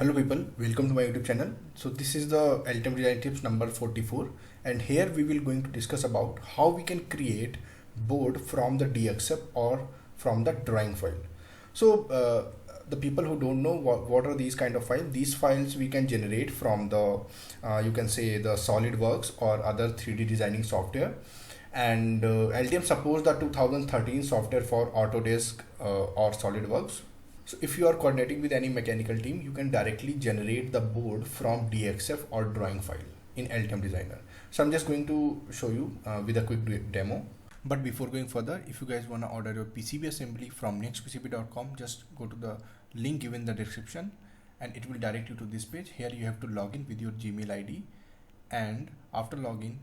Hello people, welcome to my YouTube channel. So this is the Ultimate Design Tips number 44, and here we will going to discuss about how we can create board from the DXF or from the drawing file. So the people who don't know what are these kind of files, these files we can generate from the you can say the SolidWorks or other 3D designing software. And LTM supports the 2013 software for Autodesk or SolidWorks. So if you are coordinating with any mechanical team, you can directly generate the board from DXF or drawing file in Altium Designer. So I'm just going to show you with a quick demo. But before going further, if you guys want to order your PCB assembly from nextpcb.com, just go to the link given in the description and it will direct you to this page. Here you have to log in with your Gmail ID, and after login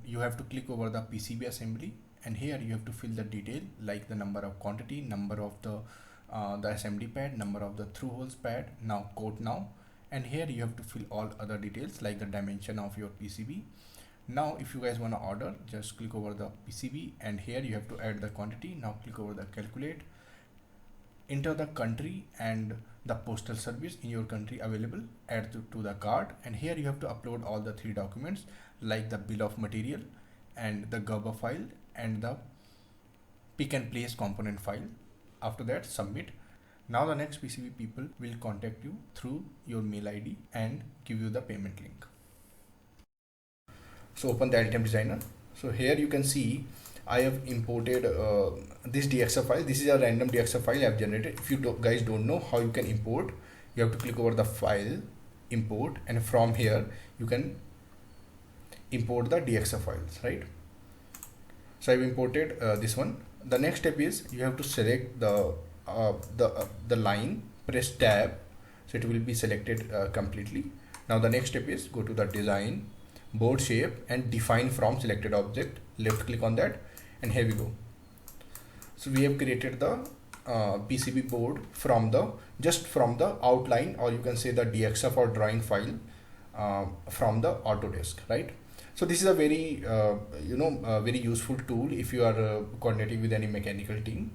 you have to click over the PCB assembly, and here you have to fill the detail like the number of quantity, number of the assembly pad, number of the through holes pad, now quote now, and here you have to fill all other details like the dimension of your PCB. Now if you guys want to order, just click over the PCB and here you have to add the quantity. Now click over the calculate, enter the country and the postal service in your country available, add to the cart, and here you have to upload all the three documents like the bill of material and the Gerber file and the pick and place component file. After that, submit. Now the next PCB people will contact you through your mail ID and give you the payment link. So open the Altium Designer. So here you can see I have imported this DXF file. This is a random DXF file I have generated. If you guys don't know how you can import, you have to click over the file, import, and from here you can import the DXF files, right? So I've imported this one. The next step is you have to select the line, press tab, so it will be selected completely. Now the next step is go to the design, board shape, and define from selected object. Left click on that, and here we go. So we have created the PCB board from the outline, or you can say the DXF or drawing file from the Autodesk, right? So this is a very very useful tool if you are coordinating with any mechanical team.